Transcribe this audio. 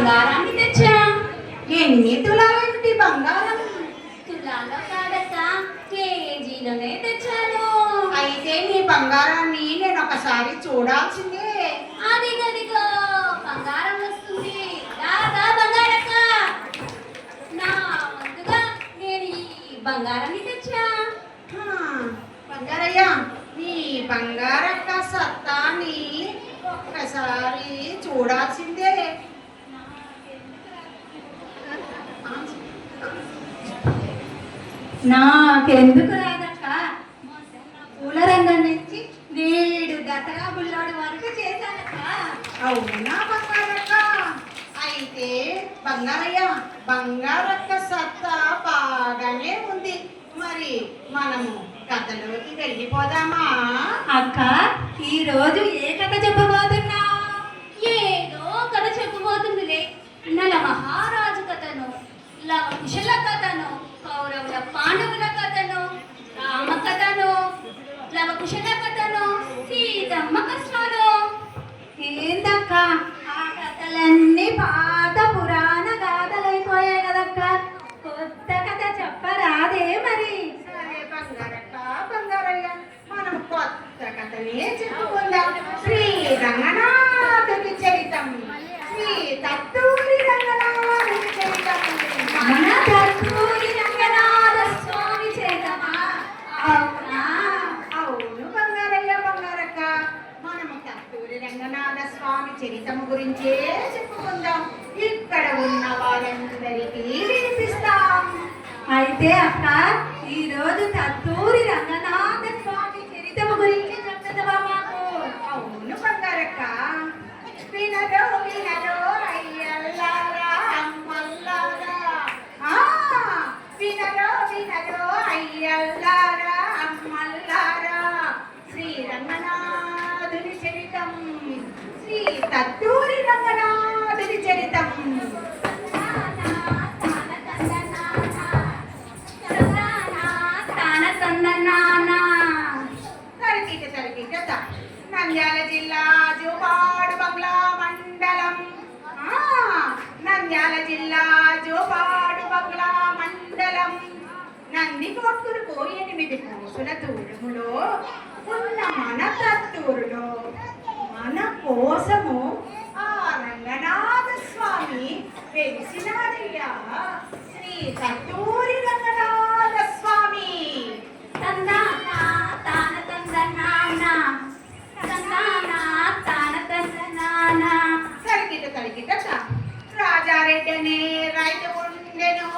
బంగారాన్ని తెచ్చా. ఎన్ని తులాలేమిటి బంగారం? తులాలో కాదక్క, కేజీలోనే తెచ్చాను. అయితే నీ బంగారాన్ని నేను ఒకసారి చూడాల్సిందే. అది గదిగో బంగారం వస్తుంది. రాగా బంగారక్క, నా ముందుగా నేను ఈ బంగారాన్ని తెచ్చా. బంగారయ్య, నీ బంగారక్క సత్తాన్ని ఒక్కసారి చూడాల్సిందే. నాకెందుకు రాదక్క? పూల రంగం నుంచి నేడు దసరా బుల్లాడు వరకు చేశానక్క. అవునా బంగారక్క? అయితే బంగారయ్య, బంగారక్క సత్తా బాగానే ఉంది. మరి మనము కథలోకి వెళ్ళిపోదామా? అక్క, ఈ రోజు ఏ కథ చెప్పబోతున్నా? ఏదో కథ చెప్పబోతుందిలే. నల మహారాజు కథను, లవ కుశల కథను, కౌరవుల పాండవుల కథను, రామ కథను, లవ కుశల కథను, సీతమ్మ కష్టాలు. ఏందక్క, ఆ కథలన్నీ పాత పురాణ గాథలైపోయాయి కదక్క. కొత్త కథ చెప్పరాదే మరి? సరే బంగారక్క, బంగారయ్య, మనం కొత్త కథనే చెప్పుకుందాం. శ్రీ రంగనాథుని చరితం, శ్రీ తత్తూరి రంగనాథుని చరితం. మన తత్తూరి రంగనాథ స్వామి చేతమా? అవునా? అవును బంగారయ్య, బంగారక్క, మనము తత్తూరి రంగనాథ స్వామి చరితము గురించే చెప్పుకుందాం. ఇక్కడ ఉన్న వారందరికీ వినిపిస్తాం. అయితే అక్క, ఈ రోజు తత్తూరి రంగనాథ స్వామి చరితము గురించి చెప్తావా మాకు? అవును బంగారక్క, వినరో వినరో అయ్యల్లారా అమ్మల్లారా. వినరో వినరో అయ్యల్లారా అమ్మల్లారా. శ్రీ రంగనాథుని చరితం, శ్రీ తత్తూరి రంగనాథుని చరితం. నంద్యాల జిల్లా జోపాడు బంగ్లా మండలం. నంద్యాల జిల్లా జోపాడు బంగ్లా మండలం. నందికొట్కూరుకు 8 కోసుల దూరములో ఉన్న మన తత్తూరులో మన కోసము ఆ రంగనాథ స్వామి వెలిసినాడయ్యా. శ్రీ తత్తూరి రంగనాథ స్వామి. తరిగిట తరిగిట రాజారెడ్డి అనే రైతు ఉండెను.